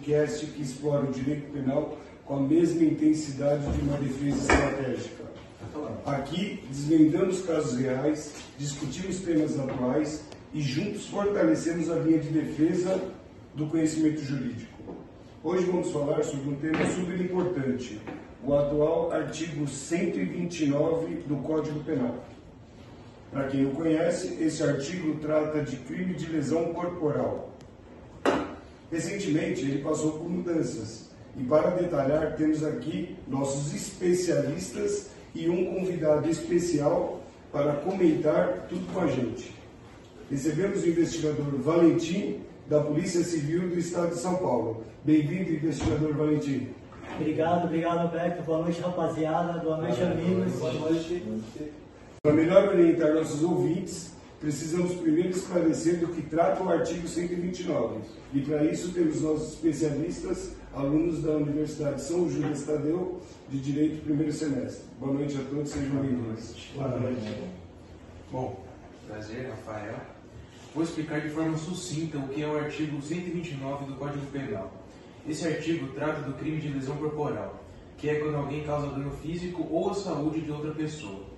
podcast que explora o direito penal com a mesma intensidade de uma defesa estratégica. Aqui desvendamos casos reais, discutimos temas atuais e juntos fortalecemos a linha de defesa do conhecimento jurídico. Hoje vamos falar sobre um tema super importante, o atual artigo 129 do Código Penal. Para quem não conhece, esse artigo trata de crime de lesão corporal. Recentemente ele passou por mudanças e, para detalhar, temos aqui nossos especialistas e um convidado especial para comentar tudo com a gente. Recebemos o investigador Valentim, da Polícia Civil do Estado de São Paulo. Bem-vindo, investigador Valentim. Obrigado, Alberto. Boa noite, rapaziada. Boa noite, amigos. Boa noite. Para melhor orientar nossos ouvintes, precisamos primeiro esclarecer do que trata o artigo 129. E para isso temos nossos especialistas, alunos da Universidade São Judas Tadeu, de Direito, primeiro semestre. Boa noite a todos, sejam bem-vindos. Boa noite. Bom, prazer, Rafael. Vou explicar de forma sucinta o que é o artigo 129 do Código Penal. Esse artigo trata do crime de lesão corporal, que é quando alguém causa dano físico ou à saúde de outra pessoa.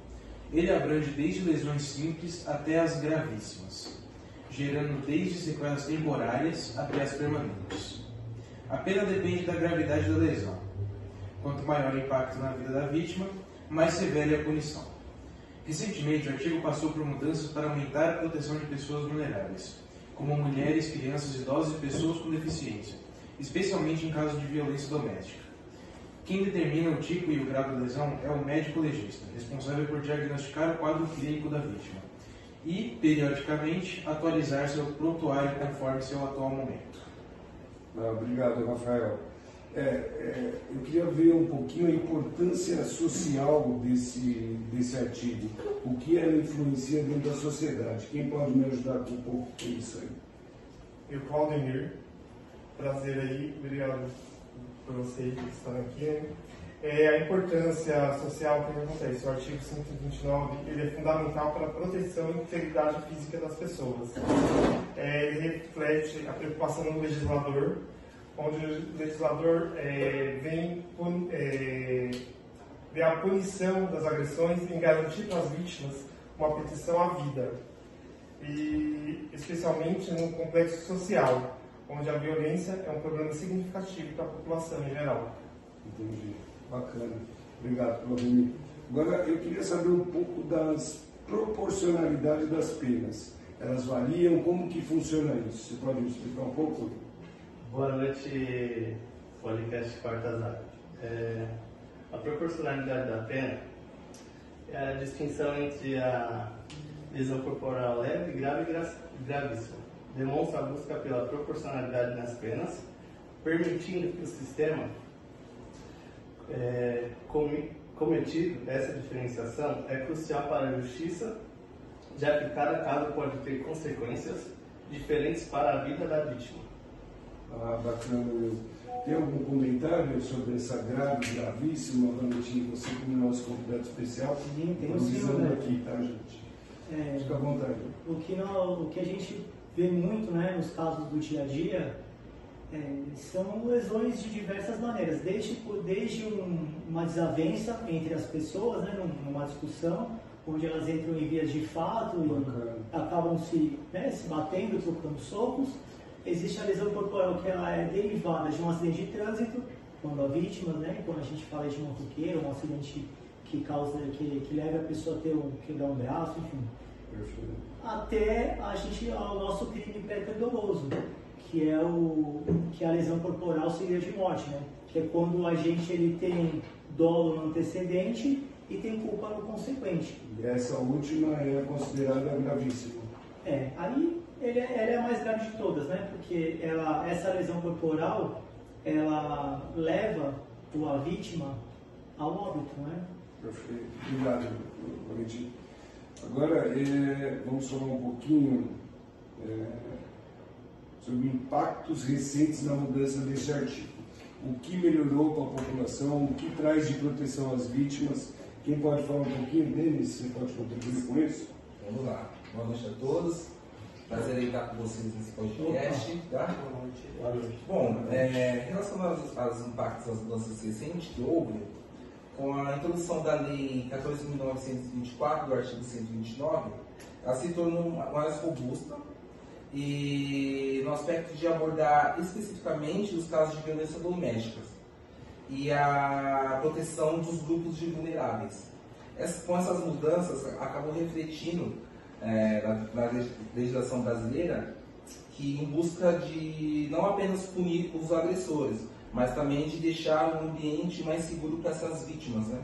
Ele abrange desde lesões simples até as gravíssimas, gerando desde sequelas temporárias até as permanentes. A pena depende da gravidade da lesão. Quanto maior o impacto na vida da vítima, mais severa é a punição. Recentemente, o artigo passou por mudanças para aumentar a proteção de pessoas vulneráveis, como mulheres, crianças, idosos e pessoas com deficiência, especialmente em casos de violência doméstica. Quem determina o tipo e o grau da lesão é o médico legista, responsável por diagnosticar o quadro clínico da vítima e, periodicamente, atualizar seu prontuário conforme seu atual momento. Obrigado, Rafael. Eu queria ver um pouquinho a importância social desse artigo. O que ela influencia dentro da sociedade? Quem pode me ajudar com um pouco com isso aí? Eu, Claudemir, prazer aí, obrigado por vocês que estão aqui. A importância social que acontece, o artigo 129, ele é fundamental para a proteção e integridade física das pessoas. Ele reflete a preocupação do legislador, onde o legislador vê a punição das agressões em garantir para as vítimas uma proteção à vida, e especialmente no complexo social, onde a violência é um problema significativo para a população em geral. Entendi. Bacana. Obrigado, Claudemir. Agora, eu queria saber um pouco das proporcionalidades das penas. Elas variam? Como que funciona isso? Você pode me explicar um pouco? Boa noite, podcast Quartas Áreas. A proporcionalidade da pena é a distinção entre a lesão corporal leve, grave e gravíssima. Demonstra a busca pela proporcionalidade nas penas, permitindo que o sistema cometido essa diferenciação é crucial para a justiça, já que cada caso pode ter consequências diferentes para a vida da vítima. Bacana. Tem algum comentário sobre essa grave, gravíssima, Valentim? Você, como nosso convidado especial, Sim, tem um senhor, né? aqui, tá, gente? Fica à vontade. O que a gente vê muito, né, nos casos do dia a dia são lesões de diversas maneiras, desde uma desavença entre as pessoas, né, numa discussão, onde elas entram em vias de fato e acabam se batendo, trocando socos. Existe a lesão corporal, que ela é derivada de um acidente de trânsito, quando a vítima, quando a gente fala de motoqueiro, um acidente que leva a pessoa a quebrar um braço, enfim. Perfeito. Até ao nosso crime pré-doloso, que a lesão corporal seria de morte, né? Que é quando o agente ele tem dolo no antecedente e tem culpa no consequente. Essa última é considerada gravíssima. Aí ela é a mais grave de todas, né? Porque essa lesão corporal, ela leva a vítima ao óbito, né? Perfeito. Obrigado, Valentim. Agora, vamos falar um pouquinho sobre impactos recentes na mudança desse artigo. O que melhorou para a população, o que traz de proteção às vítimas. Quem pode falar um pouquinho, Denis? Você pode contribuir com isso? Vamos lá. Boa noite a todos. Prazer em estar com vocês nesse podcast. Tá? Boa noite. Bom, relacionado aos impactos das mudanças recentes que houve, com a introdução da Lei 14.924, do artigo 129, ela se tornou mais robusta e no aspecto de abordar especificamente os casos de violência doméstica e a proteção dos grupos de vulneráveis. Com essas mudanças, acabou refletindo na legislação brasileira que em busca de não apenas punir os agressores, mas também de deixar um ambiente mais seguro para essas vítimas, né?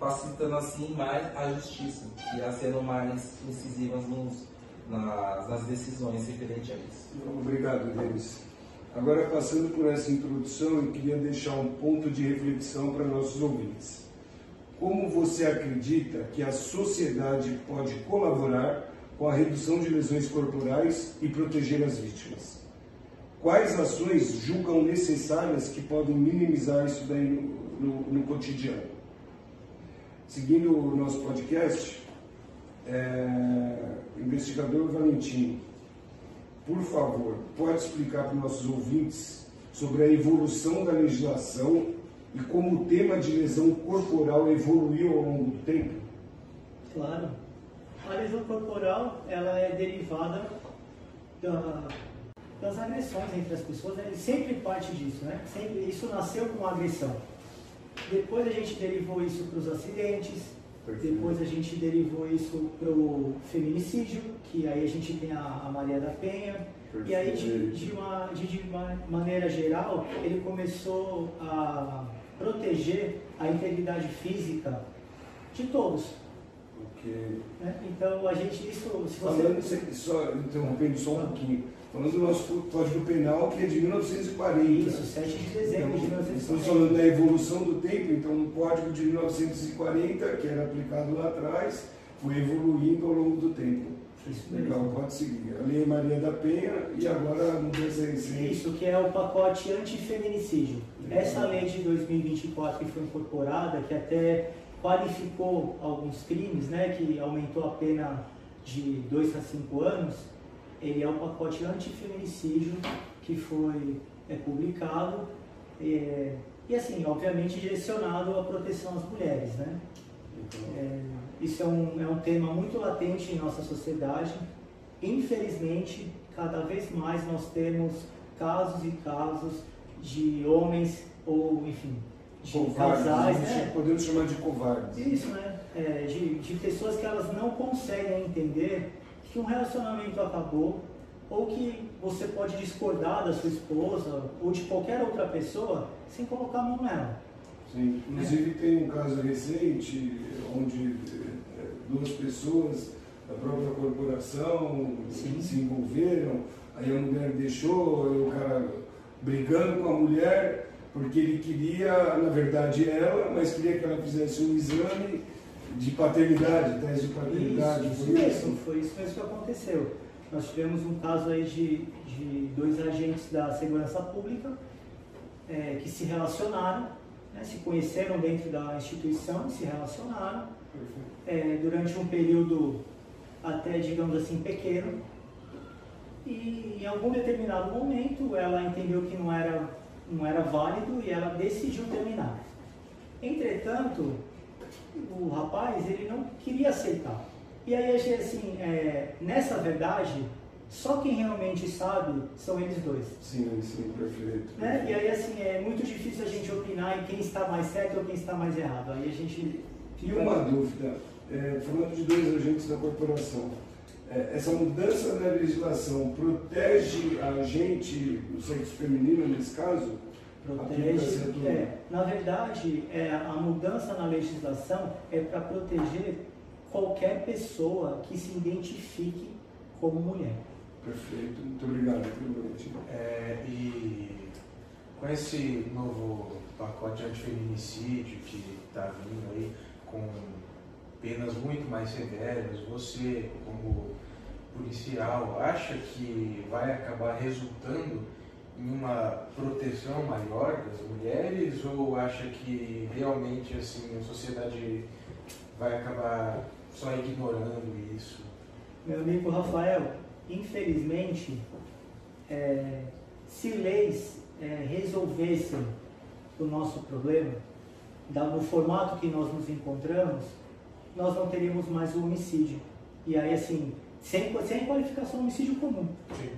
Facilitando assim mais a justiça, e irá sendo mais incisivas nas decisões referentes a isso. Obrigado, Denis. Agora, passando por essa introdução, eu queria deixar um ponto de reflexão para nossos ouvintes. Como você acredita que a sociedade pode colaborar com a redução de lesões corporais e proteger as vítimas? Quais ações julgam necessárias que podem minimizar isso daí no cotidiano? Seguindo o nosso podcast, investigador Valentim, por favor, pode explicar para os nossos ouvintes sobre a evolução da legislação e como o tema de lesão corporal evoluiu ao longo do tempo? Claro. A lesão corporal, ela é derivada das agressões entre as pessoas, né? Sempre parte disso, né? Sempre, isso nasceu com agressão. Depois a gente derivou isso para os acidentes, depois a gente derivou isso para o feminicídio, que aí a gente tem a Maria da Penha, e aí de uma maneira geral ele começou a proteger a integridade física de todos. Okay. Né? Então a gente, isso, se falando, você... só interrompendo só um pouquinho, falando do nosso Código Penal, que é de 1940. Isso, 7 de dezembro de 1940. Estamos falando da evolução do tempo, então o Código de 1940, que era aplicado lá atrás, foi evoluindo ao longo do tempo. Isso legal, mesmo. pode seguir. A Lei Maria da Penha e agora a mudança recente. Isso, que é o pacote antifeminicídio. Essa lei de 2024 que foi incorporada, que até qualificou alguns crimes, né, que aumentou a pena de 2 a 5 anos, ele é o pacote antifeminicídio que foi publicado e assim, obviamente direcionado à proteção às mulheres, né? Isso é um tema muito latente em nossa sociedade. Infelizmente, cada vez mais nós temos casos e casos de homens ou, enfim, de covardes, casais, né? Podemos chamar de covardes. Isso, né? De pessoas que elas não conseguem entender que um relacionamento acabou, ou que você pode discordar da sua esposa ou de qualquer outra pessoa sem colocar a mão nela. Sim, inclusive tem um caso recente onde 2 pessoas da própria corporação se envolveram, aí a mulher deixou, aí o cara brigando com a mulher, porque ele queria, na verdade ela, mas queria que ela fizesse um exame de paternidade, teste de paternidade. Isso mesmo, foi isso mesmo que aconteceu. Nós tivemos um caso aí de 2 agentes da segurança pública que se relacionaram, né, se conheceram dentro da instituição, se relacionaram durante um período até, digamos assim, pequeno, e em algum determinado momento ela entendeu que não era válido e ela decidiu terminar. Entretanto, o rapaz, ele não queria aceitar. E aí, assim, nessa verdade, só quem realmente sabe são eles dois. Sim, perfeito. Né? E aí, assim, é muito difícil a gente opinar em quem está mais certo ou quem está mais errado. Aí a gente... E uma dúvida, falando de 2 agentes da corporação, essa mudança na legislação protege a gente, o sexo feminino nesse caso? Protege, na verdade, a mudança na legislação é para proteger qualquer pessoa que se identifique como mulher. Perfeito, muito obrigado. E com esse novo pacote antifeminicídio que está vindo aí, com penas muito mais severas, você, como policial, acha que vai acabar resultando em uma proteção maior das mulheres, ou acha que realmente assim, a sociedade vai acabar só ignorando isso? Meu amigo Rafael, infelizmente, se leis resolvessem o nosso problema, no formato que nós nos encontramos, nós não teríamos mais o homicídio. E aí, assim, sem qualificação, homicídio comum. Sim.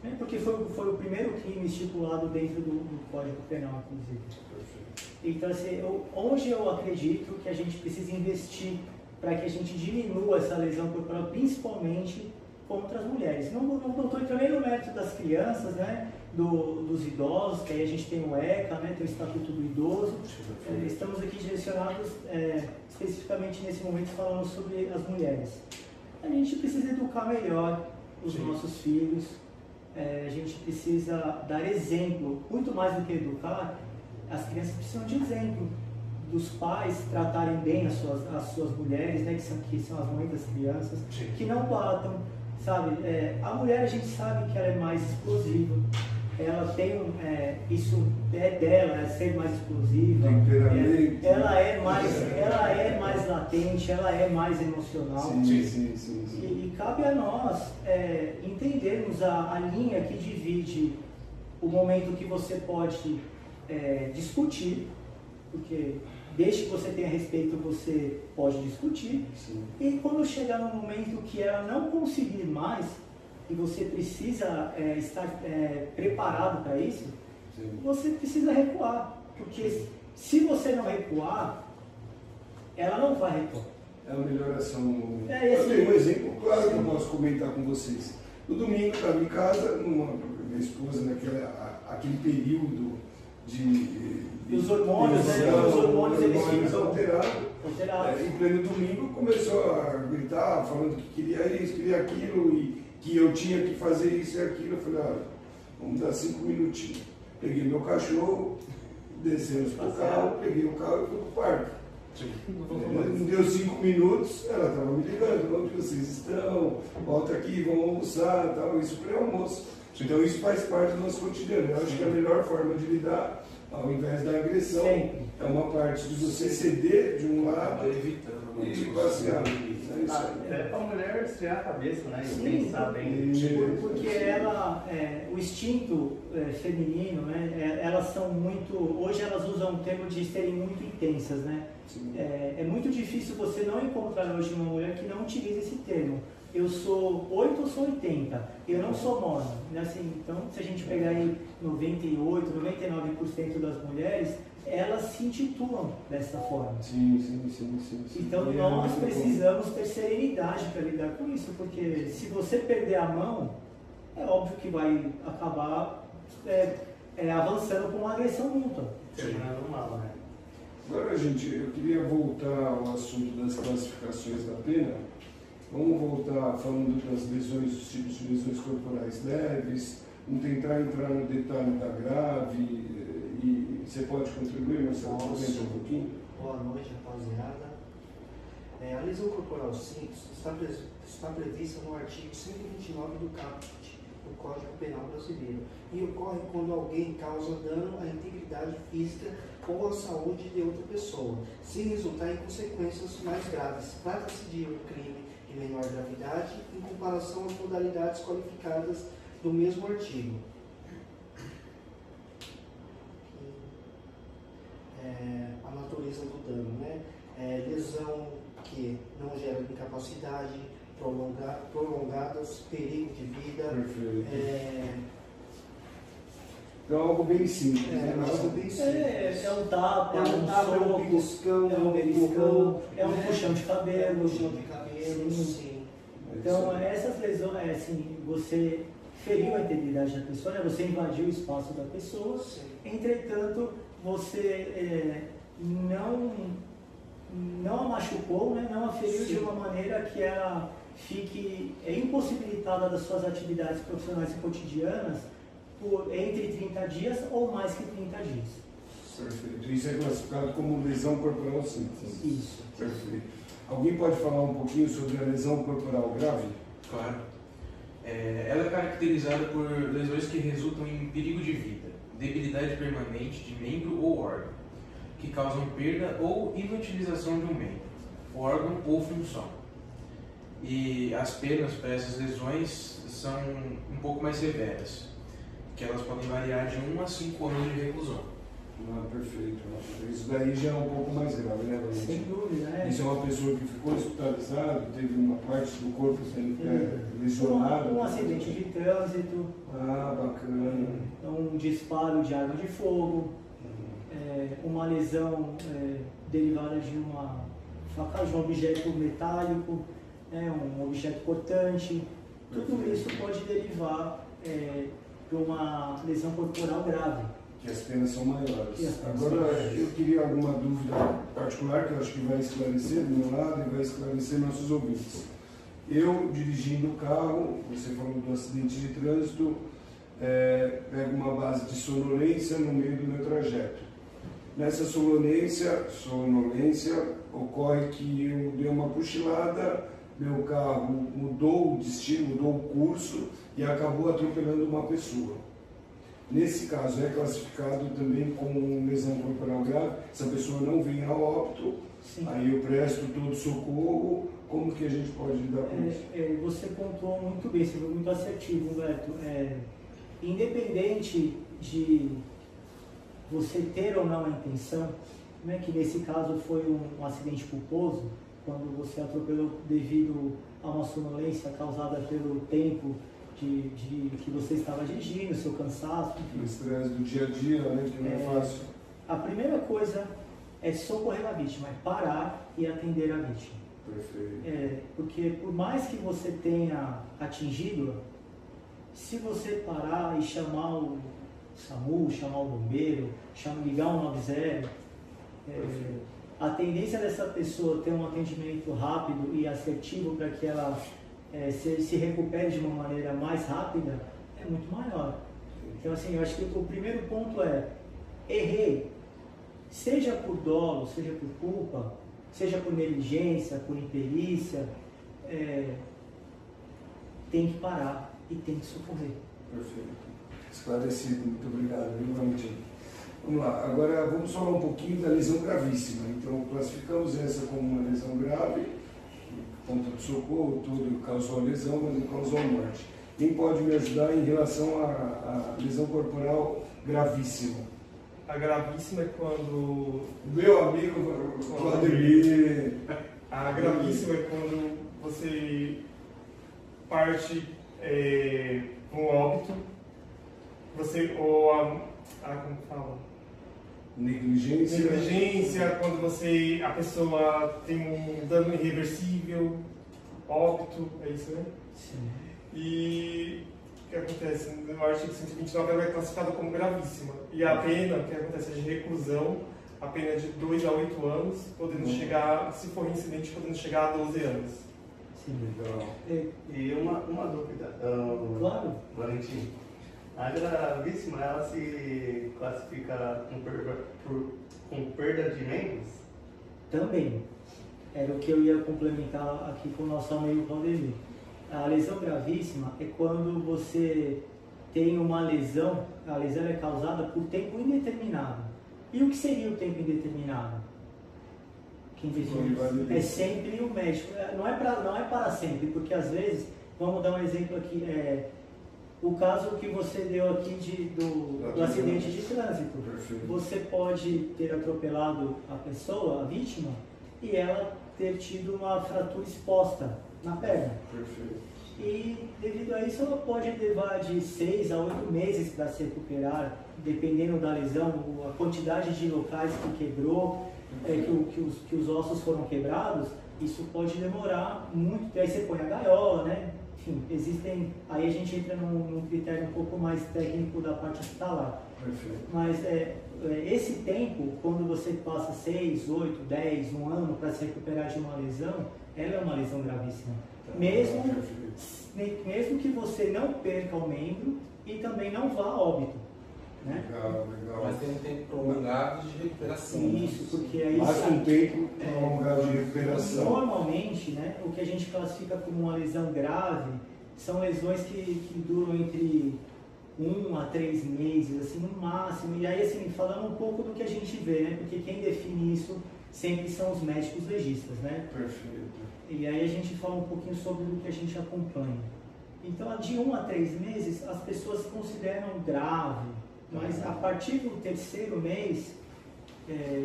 Né? Porque foi o primeiro crime estipulado dentro do Código Penal, inclusive. Então, assim, onde eu acredito que a gente precisa investir para que a gente diminua essa lesão corporal, principalmente contra as mulheres. Não estou entrando nem no mérito das crianças, né? Dos idosos, que aí a gente tem o ECA, né? Tem o Estatuto do Idoso. Estamos aqui direcionados especificamente nesse momento falando sobre as mulheres. A gente precisa educar melhor os nossos filhos, a gente precisa dar exemplo, muito mais do que educar, as crianças precisam de exemplo dos pais tratarem bem as suas mulheres, né, que são as mães das crianças, que não batam, sabe? A mulher, a gente sabe que ela é mais explosiva, ela tem isso é dela, é ser mais explosiva, ela é mais latente, ela é mais emocional. Sim. E cabe a nós entendermos a linha que divide o momento que você pode discutir, porque desde que você tenha respeito você pode discutir. Sim. E quando chegar no momento que ela não conseguir mais e você precisa estar preparado para isso, você precisa recuar, porque se você não recuar, ela não vai recuar. É a melhoração no momento. Eu tenho um exemplo claro que eu posso comentar com vocês. No domingo eu estava em casa, minha esposa aquele período os hormônios, eles ficam alterados. Em pleno domingo começou a gritar, falando que queria isso, queria aquilo, e que eu tinha que fazer isso e aquilo. Eu falei, vamos dar 5 minutinhos. Peguei meu cachorro, descemos para o carro, peguei o carro e fui para o parque. Não deu 5 minutos, ela estava me ligando, onde vocês estão, volta aqui, vamos almoçar, tal, isso pré-almoço. Então isso faz parte do nosso cotidiano. Eu acho que a melhor forma de lidar, ao invés da agressão, é uma parte de você ceder de um lado e passear. Para a mulher esfriar a cabeça, né? E pensar bem. Porque o instinto feminino, né? Elas são muito. Hoje elas usam o termo de serem muito intensas, né? É muito difícil você não encontrar hoje uma mulher que não utilize esse termo. Eu sou 8 ou sou 80, eu não sou morna. Assim, então, se a gente pegar aí 98, 99% das mulheres, elas se intitulam dessa forma. Sim. Então, nós precisamos ter serenidade para lidar com isso, porque se você perder a mão, é óbvio que vai acabar avançando com uma agressão mútua. Terminando mal, né? Agora, gente, eu queria voltar ao assunto das classificações da pena. Vamos voltar falando das lesões, dos tipos de lesões corporais leves, vamos tentar entrar no detalhe da grave, e você pode contribuir, Marcelo? Comenta um pouquinho. Boa noite, rapaziada. A lesão corporal simples está prevista no artigo 129 do caput do Código Penal Brasileiro e ocorre quando alguém causa dano à integridade física ou à saúde de outra pessoa, sem resultar em consequências mais graves. Trata-se de um crime de menor gravidade em comparação às modalidades qualificadas do mesmo artigo. A natureza do dano, né? Lesão que não gera incapacidade, prolongadas, perigo de vida. Então, algo bem simples. É um tapa, é um beliscão, é um puxão de cabelo. Sim. Então, essas lesões, assim, você feriu a integridade da pessoa, né? Você invadiu o espaço da pessoa, entretanto, você não a machucou, né? Não a feriu de uma maneira que ela fique impossibilitada das suas atividades profissionais e cotidianas por entre 30 dias ou mais que 30 dias. Perfeito. Isso é classificado como lesão corporal simples. Isso. Perfeito. Alguém pode falar um pouquinho sobre a lesão corporal grave? Claro. Ela é caracterizada por lesões que resultam em perigo de vida, debilidade permanente de membro ou órgão, que causam perda ou inutilização de um membro, órgão ou função. E as penas para essas lesões são um pouco mais severas, que elas podem variar de 1 a 5 anos de reclusão. Ah, perfeito. Isso daí já é um pouco mais grave, né, Valente? Sem dúvida, né? Isso é uma pessoa que ficou hospitalizada, teve uma parte do corpo sendo lesionada. Um acidente de trânsito, Ah, bacana. um disparo de arma de fogo, uma lesão derivada de uma facada de um objeto metálico, um objeto cortante. Tudo isso pode derivar para uma lesão corporal grave. Que as penas são maiores. E as penas Agora, são maiores. eu queria alguma dúvida particular que eu acho que vai esclarecer do meu lado e vai esclarecer nossos ouvintes. Eu, dirigindo o carro, você falou do acidente de trânsito, pego uma base de sonolência no meio do meu trajeto. Nessa sonolência, ocorre que eu dei uma cochilada, meu carro mudou o destino, mudou o curso e acabou atropelando uma pessoa. Nesse caso, é classificado também como lesão corporal grave. Se a pessoa não vem a óbito, Sim. aí eu presto todo socorro. Como que a gente pode lidar com isso? Você pontuou muito bem, você foi muito assertivo, Humberto. Independente de você ter ou não a intenção, né, que nesse caso foi um acidente culposo, quando você atropelou devido a uma sonolência causada pelo tempo que você estava dirigindo, seu cansaço, enfim. O estresse do dia a dia, né, que não é fácil. A primeira coisa é socorrer a vítima, é parar e atender a vítima. Perfeito. Porque por mais que você tenha atingido, se você parar e chamar o SAMU, chamar o bombeiro, ligar o 190, a tendência dessa pessoa ter um atendimento rápido e assertivo para que ela se recupere de uma maneira mais rápida é muito maior. Então, assim, eu acho que o primeiro ponto é: errei, seja por dolo, seja por culpa, seja por negligência, por imperícia, tem que parar e tem que socorrer. Perfeito. Esclarecido, muito obrigado, viu, Valentino? Vamos lá, agora vamos falar um pouquinho da lesão gravíssima. Então, classificamos essa como uma lesão grave, ponto de socorro, tudo causou a lesão, mas não causou a morte. Quem pode me ajudar em relação à lesão corporal gravíssima? A gravíssima é quando... Meu amigo Vladimir. A gravíssima é quando você parte um óbito, como fala? Negligência, quando a pessoa tem um dano irreversível, óbito, é isso, né? Sim. E o que acontece? No artigo 129 ela é classificada como gravíssima. E a pena, o que acontece é de reclusão, a pena é de 2 a 8 anos, podendo chegar, se for incidente, podendo chegar a 12 anos. Sim. Legal. E uma dúvida, Claro. Valentim. A gravíssima, ela se classifica com perda de membros? Também. Era o que eu ia complementar aqui com o nosso amigo Valdemir. A lesão gravíssima é quando você tem uma lesão, a lesão é causada por tempo indeterminado. E o que seria o tempo indeterminado? Quem define é sempre o médico. Não é para sempre, porque às vezes, vamos dar um exemplo aqui, o caso que você deu aqui do acidente de trânsito. Perfeito. Você pode ter atropelado a pessoa, a vítima, e ela ter tido uma fratura exposta na perna. Perfeito. E devido a isso ela pode levar de 6 a 8 meses para se recuperar, dependendo da lesão, a quantidade de locais que quebrou, que os ossos foram quebrados, isso pode demorar muito. Aí você põe a gaiola, né? Enfim, aí a gente entra num critério um pouco mais técnico da parte hospitalar. Perfeito. Mas esse tempo, quando você passa 6, 8, 10, 1 ano para se recuperar de uma lesão, ela é uma lesão gravíssima. Mesmo que você não perca o membro e também não vá a óbito. Né? Legal. Mas tem um tempo prolongado de recuperação. Isso, porque aí... Mais um tempo prolongado de recuperação. Normalmente, né, o que a gente classifica como uma lesão grave são lesões que duram entre 1 a 3 meses, assim, no máximo. E aí, assim, falando um pouco do que a gente vê, né, porque quem define isso sempre são os médicos legistas, né? Perfeito. E aí a gente fala um pouquinho sobre o que a gente acompanha. Então, de 1 a 3 meses, as pessoas consideram grave, mas a partir do 3º mês,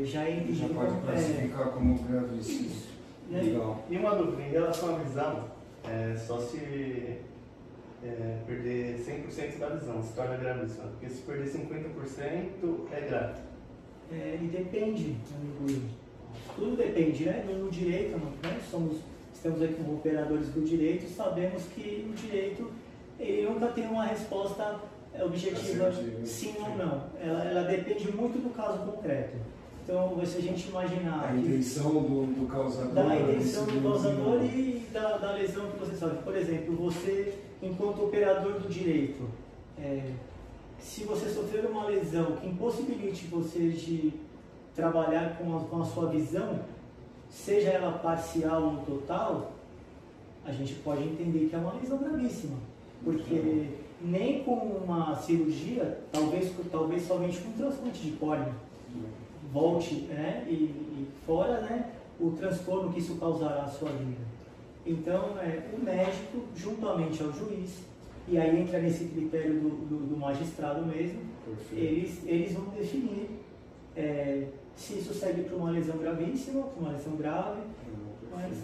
já é entendido pode como classificar como gravíssimo. Isso. Né? Legal. E uma dúvida em relação à visão, só se perder 100% da visão se torna gravíssimo, porque se perder 50% é grave. E depende, amigo. Tudo depende, né? No direito, né? Estamos aqui como operadores do direito, sabemos que o direito ele nunca tem uma resposta objetiva, sim ou não. Ela depende muito do caso concreto. Então, se a gente imaginar... A intenção do causador... Da intenção do causador e da lesão que você sofre. Por exemplo, você, enquanto operador do direito, se você sofrer uma lesão que impossibilite você de trabalhar com a sua visão, seja ela parcial ou total, a gente pode entender que é uma lesão gravíssima. Porque nem com uma cirurgia, talvez somente com um transplante de córnea, volte, né, e fora, né, o transtorno que isso causará à sua vida. Então, o médico, juntamente ao juiz, e aí entra nesse critério do magistrado mesmo, eles vão definir se isso segue para uma lesão gravíssima, para uma lesão grave, mas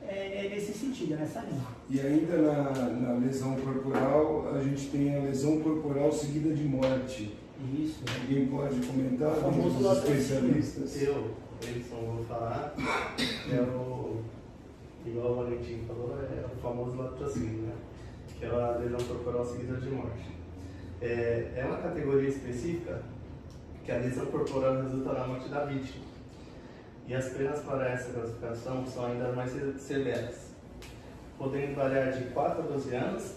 é nesse sentido, nessa linha. E ainda na lesão corporal, a gente tem a lesão corporal seguida de morte. Isso. Alguém pode comentar? Famoso Os especialistas. Edson, vou falar, igual o Valentim falou, é o famoso latrocínio, né? Que é a lesão corporal seguida de morte. É uma categoria específica que a lesão corporal resulta na morte da vítima. E as penas para essa classificação são ainda mais severas, podendo variar de 4 a 12 anos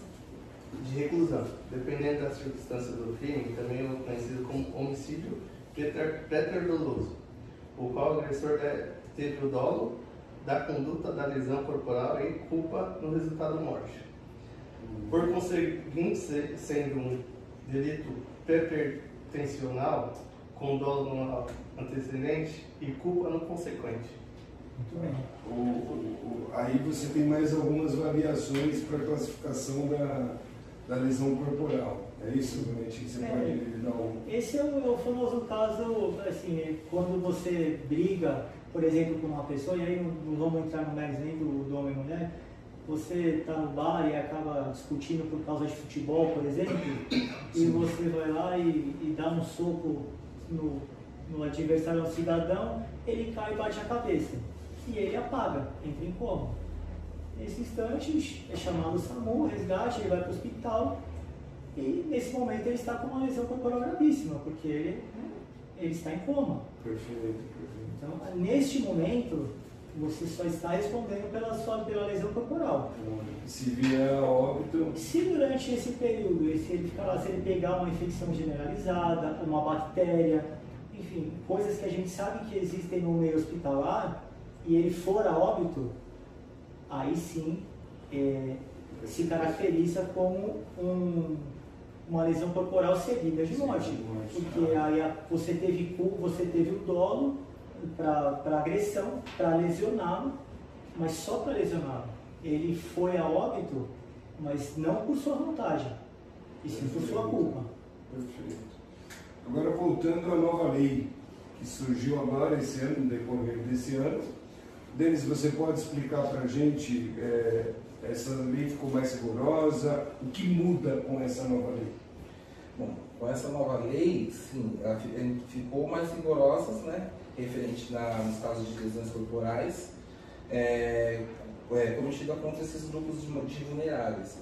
de reclusão, dependendo das circunstâncias do crime, também é conhecido como homicídio préter-doloso, o qual o agressor teve o dolo da conduta da lesão corporal e culpa no resultado morte. Por conseguinte, sendo um delito pretertencional, com dolo no antecedente e culpa no consequente. Muito bem. Aí você tem mais algumas variações para a classificação da lesão corporal. É isso, realmente, que você pode dar um... Esse é o famoso caso, assim, quando você briga, por exemplo, com uma pessoa, e aí não vamos entrar no mérito nem do homem e mulher, você está no bar e acaba discutindo por causa de futebol, por exemplo, e você vai lá e dá um soco no adversário, ao cidadão, ele cai e bate a cabeça. E ele apaga, entra em coma. Nesse instante, é chamado o SAMU, resgate, ele vai para o hospital e nesse momento ele está com uma lesão corporal gravíssima, porque ele está em coma. Perfeito. Então, neste momento, você só está respondendo pela lesão corporal. Se vier a óbito... Se durante esse período, se ele pegar uma infecção generalizada, uma bactéria, enfim, coisas que a gente sabe que existem no meio hospitalar, e ele for a óbito, aí sim se caracteriza como uma lesão corporal seguida de morte. Porque aí você teve o dolo para agressão, para lesioná-lo, mas só para lesioná-lo. Ele foi a óbito, mas não por sua vontade, e sim por sua culpa. Perfeito. Agora, voltando à nova lei que surgiu agora esse ano, no decorrer desse ano, Denis, você pode explicar para a gente, essa lei ficou mais rigorosa, o que muda com essa nova lei? Bom, com essa nova lei, sim, ela ficou mais rigorosa, né, referente nos casos de lesões corporais, cometida contra esses grupos de vulneráveis.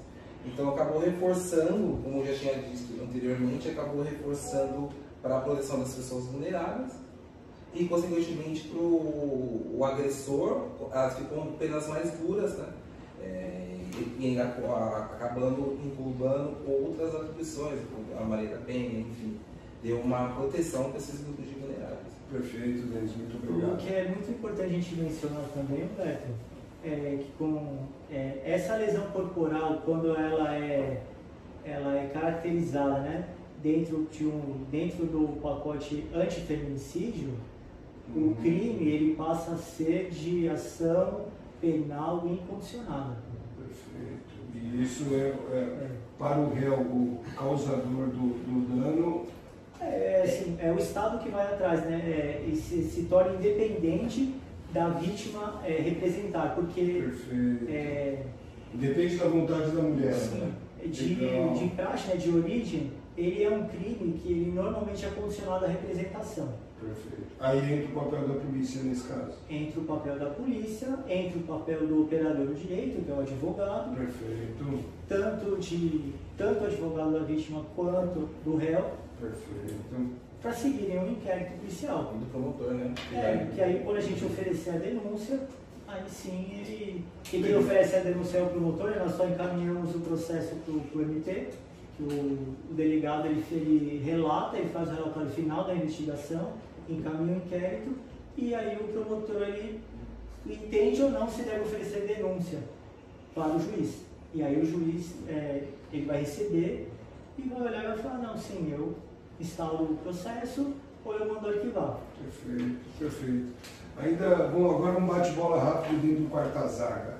Então acabou reforçando, como eu já tinha visto anteriormente, acabou reforçando para a proteção das pessoas vulneráveis e, consequentemente, para o agressor, elas ficam penas mais duras, né? E ainda acabando englobando outras atribuições, como a Maria da Penha, enfim, deu uma proteção para esses grupos de vulneráveis. Perfeito, Denis, muito obrigado. O que é muito importante a gente mencionar também, Humberto, que essa lesão corporal, quando ela é caracterizada, né, dentro do pacote antifeminicídio, o crime ele passa a ser de ação penal incondicionada. Perfeito. E isso é para o réu, o causador do dano. Assim, é o Estado que vai atrás, né? E se torna independente da vítima representar, porque depende da vontade da mulher. sim, né? de praxe, né, de origem, ele é um crime que ele normalmente é condicionado à representação. Perfeito. Aí entra o papel da polícia nesse caso. Entra o papel da polícia, entra o papel do operador do direito, que é o advogado. Perfeito. Tanto o advogado da vítima quanto do réu. Perfeito. Para seguirem um inquérito policial. Do promotor, né? Que aí quando a gente oferecer a denúncia, aí sim quem oferece a denúncia é o promotor, nós só encaminhamos o processo para o MT, que o delegado ele relata, ele faz o relatório final da investigação, encaminha o inquérito, e aí o promotor ele entende ou não se deve oferecer denúncia para o juiz. E aí o juiz ele vai receber e vai olhar e vai falar, não, sim, eu instalo o processo ou eu mando arquivar. Perfeito, perfeito. Ainda, bom, agora um bate-bola rápido dentro do quarta zaga.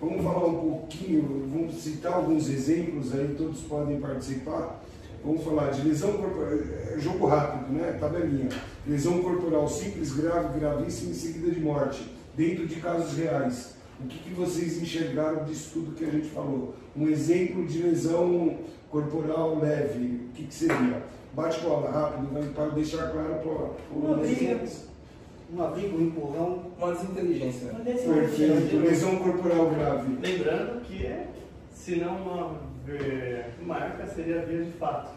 Vamos falar um pouquinho, vamos citar alguns exemplos aí, todos podem participar. Vamos falar de lesão corporal, jogo rápido, né? Tabelinha. Lesão corporal simples, grave, gravíssima e seguida de morte, dentro de casos reais. O que vocês enxergaram disso tudo que a gente falou? Um exemplo de lesão corporal leve, o que seria? Bate-bola rápido, para deixar claro para uma briga, um empurrão, uma desinteligência. Perfeito. Lesão corporal grave. Lembrando que, se não haver marca, seria via de fato.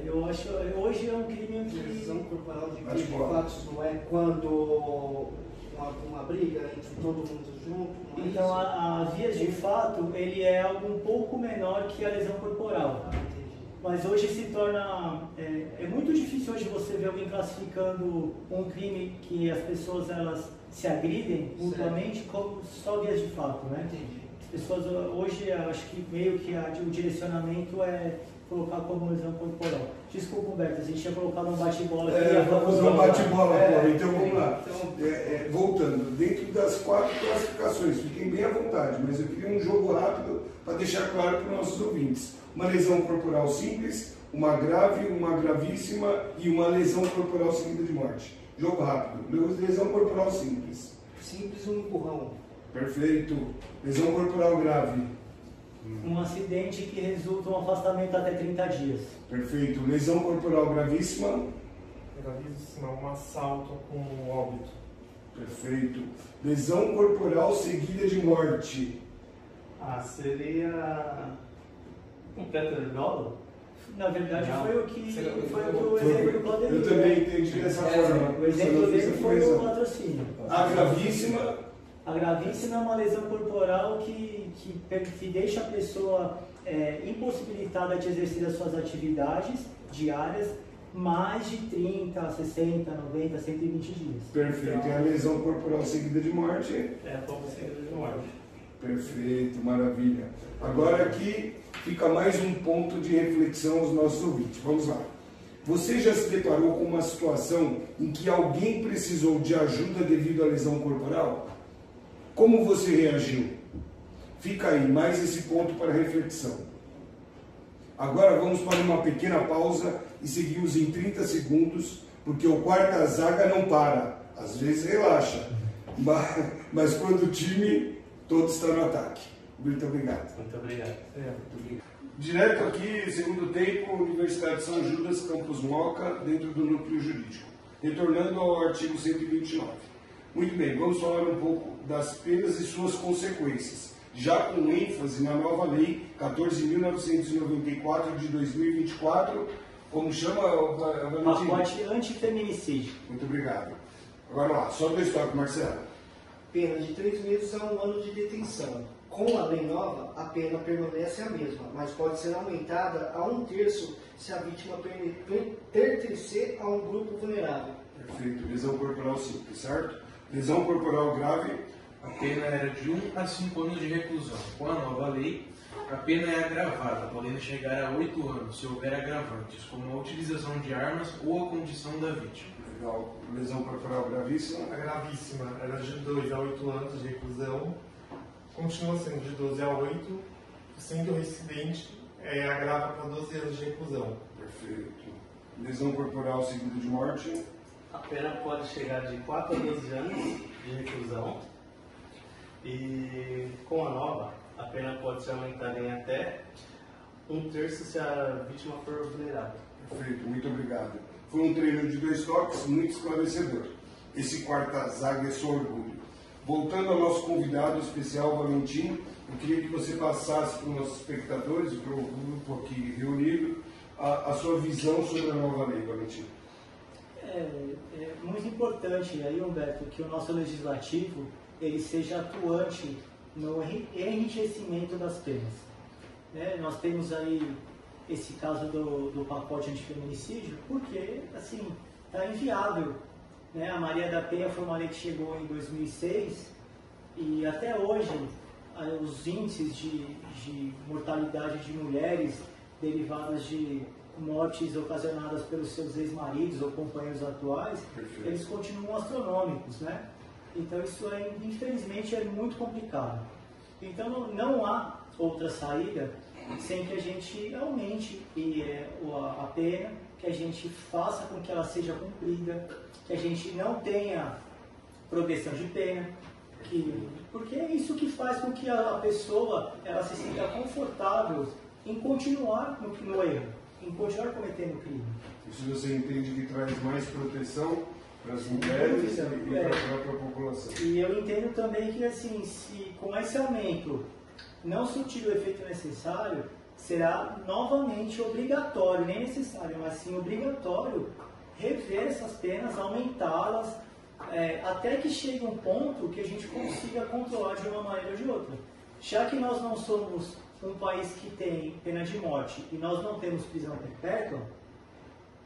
Eu acho hoje é um crime que... lesão corporal de crime de fatos não é quando uma briga entre todo mundo junto. Então a vias de fato ele é algo um pouco menor que a lesão corporal. Mas hoje se torna... É muito difícil hoje você ver alguém classificando um crime que as pessoas elas se agridem mutuamente como só vias de fato, né? Entendi. As pessoas hoje, acho que meio que o direcionamento é colocar como lesão corporal. Desculpa, Humberto, a gente tinha colocado um bate-bola aqui. Vamos um bate-bola, então vamos lá. Voltando, dentro das 4 classificações, fiquem bem à vontade, mas eu queria um jogo rápido para deixar claro para os nossos ouvintes. Uma lesão corporal simples, uma grave, uma gravíssima e uma lesão corporal seguida de morte. Jogo rápido. Lesão corporal simples. Simples, um empurrão. Perfeito. Lesão corporal grave. Um acidente que resulta em um afastamento até 30 dias. Perfeito. Lesão corporal gravíssima. Gravíssima, um assalto com óbito. Perfeito. Lesão corporal seguida de morte. Seria completo de dolo? Na verdade, Não. foi o exemplo do Claudemir. Eu também entendi dessa forma. O exemplo dele foi o latrocínio. A gravíssima. A gravíssima é uma lesão corporal que deixa a pessoa impossibilitada de exercer as suas atividades diárias mais de 30, 60, 90, 120 dias. Perfeito. E a lesão corporal seguida de morte? Pouco seguida de morte. Perfeito, maravilha. Agora aqui fica mais um ponto de reflexão aos nossos ouvintes. Vamos lá. Você já se deparou com uma situação em que alguém precisou de ajuda devido à lesão corporal? Como você reagiu? Fica aí mais esse ponto para reflexão. Agora vamos para uma pequena pausa e seguimos em 30 segundos, porque o quarta zaga não para. Às vezes relaxa, mas quando o time todo está no ataque. Muito obrigado. Muito obrigado. Direto aqui, segundo tempo, Universidade de São Judas, Campus Moca, dentro do núcleo jurídico. Retornando ao artigo 129. Muito bem, vamos falar um pouco das penas e suas consequências, já com ênfase na nova lei 14.994 de 2024, como chama, Valentim? Pacote antifeminicídio. Muito obrigado. Agora lá, só dois toques, Marcelo. Pena de 3 meses a 1 ano de detenção. Com a lei nova, a pena permanece a mesma, mas pode ser aumentada a 1/3 se a vítima pertencer a um grupo vulnerável. Perfeito. Lesão corporal simples, certo? Lesão corporal grave. A pena era de 1 a 5 anos de reclusão. Com a nova lei, a pena é agravada, podendo chegar a 8 anos, se houver agravantes, como a utilização de armas ou a condição da vítima. Legal. Lesão corporal gravíssima? A gravíssima era de 2 a 8 anos de reclusão, continua sendo de 12 a 8, sendo reincidente, agrava para 12 anos de reclusão. Perfeito. Lesão corporal seguida de morte? A pena pode chegar de 4 a 12 anos de reclusão e com a nova, a pena pode ser aumentada em até 1/3 se a vítima for vulnerável. Perfeito, muito obrigado. Foi um treino de 2 toques muito esclarecedor. Esse quarta zaga é seu orgulho. Voltando ao nosso convidado especial, Valentim, eu queria que você passasse para os nossos espectadores, para o grupo aqui reunido, a sua visão sobre a nova lei, Valentim. É muito importante aí, Humberto, que o nosso legislativo ele seja atuante no enriquecimento das penas. Nós temos aí esse caso do pacote antifeminicídio, porque, assim, está inviável. A Maria da Penha foi uma lei que chegou em 2006 e até hoje os índices de mortalidade de mulheres derivadas de mortes ocasionadas pelos seus ex-maridos ou companheiros atuais, Perfeito. Eles continuam astronômicos, né? Então isso infelizmente é muito complicado. Então não há outra saída sem que a gente aumente a pena, que a gente faça com que ela seja cumprida, que a gente não tenha progressão de pena, porque é isso que faz com que a pessoa ela se sinta confortável em continuar no erro, em continuar cometendo crime. Isso você entende que traz mais proteção para as mulheres e para a própria população. E eu entendo também que, assim, se com esse aumento não surtir o efeito necessário, será novamente obrigatório, nem necessário, mas sim obrigatório, rever essas penas, aumentá-las, até que chegue um ponto que a gente consiga controlar de uma maneira ou de outra. Já que nós não somos um país que tem pena de morte e nós não temos prisão perpétua,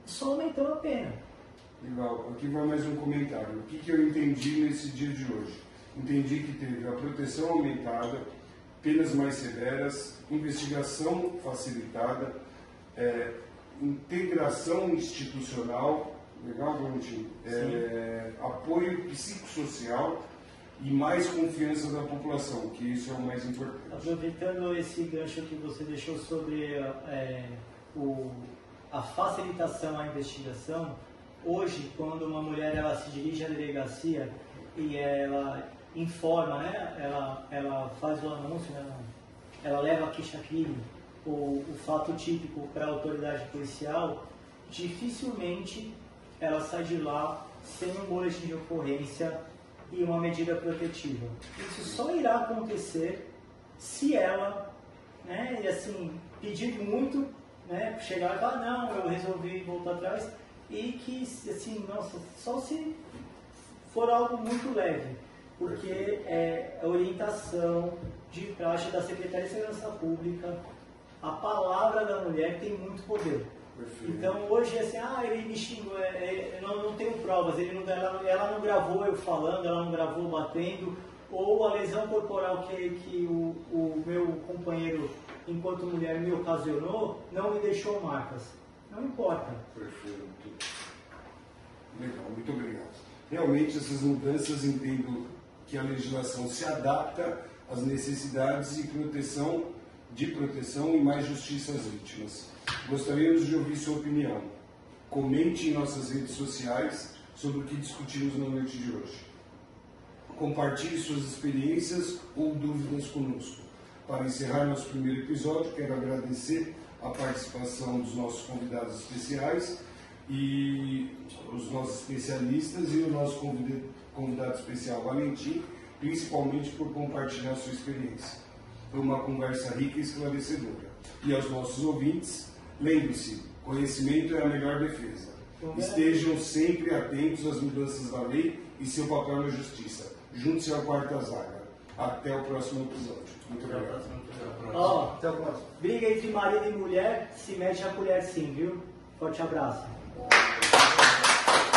só aumentou a pena. Legal. Aqui vai mais um comentário. O que eu entendi nesse dia de hoje? Entendi que teve a proteção aumentada, penas mais severas, investigação facilitada, integração institucional, legal, Valentim? Apoio psicossocial e mais confiança da população, que isso é o mais importante. Aproveitando esse gancho que você deixou sobre a facilitação à investigação, hoje, quando uma mulher ela se dirige à delegacia e ela informa, né, ela faz o anúncio, né, ela leva a queixa-crime, o fato típico para a autoridade policial, dificilmente ela sai de lá sem um boletim de ocorrência e uma medida protetiva. Isso só irá acontecer se ela, né, e assim, pedir muito, né, chegar e falar, não, eu resolvi voltar atrás, e que, assim, nossa, só se for algo muito leve, porque é a orientação de praxe da Secretaria de Segurança Pública, a palavra da mulher tem muito poder. Perfeito. Então hoje assim, ele me xingou, não tenho provas, ela não gravou eu falando, ela não gravou batendo, ou a lesão corporal que o meu companheiro, enquanto mulher, me ocasionou, não me deixou marcas. Não importa. Perfeito. Legal, muito obrigado. Realmente essas mudanças entendo que a legislação se adapta às necessidades de proteção e mais justiça às vítimas. Gostaríamos de ouvir sua opinião. Comente em nossas redes sociais sobre o que discutimos na noite de hoje. Compartilhe suas experiências ou dúvidas conosco. Para encerrar nosso primeiro episódio, quero agradecer a participação dos nossos convidados especiais e os nossos especialistas e o nosso convidado especial Valentim, principalmente por compartilhar sua experiência. Foi uma conversa rica e esclarecedora. E aos nossos ouvintes, lembre-se, conhecimento é a melhor defesa. Estejam sempre atentos às mudanças da lei e seu papel na justiça. Junte-se à quarta zaga. Até o próximo episódio. Muito obrigado. Até o próximo. Briga entre marido e mulher, se mete a colher sim, viu? Forte abraço.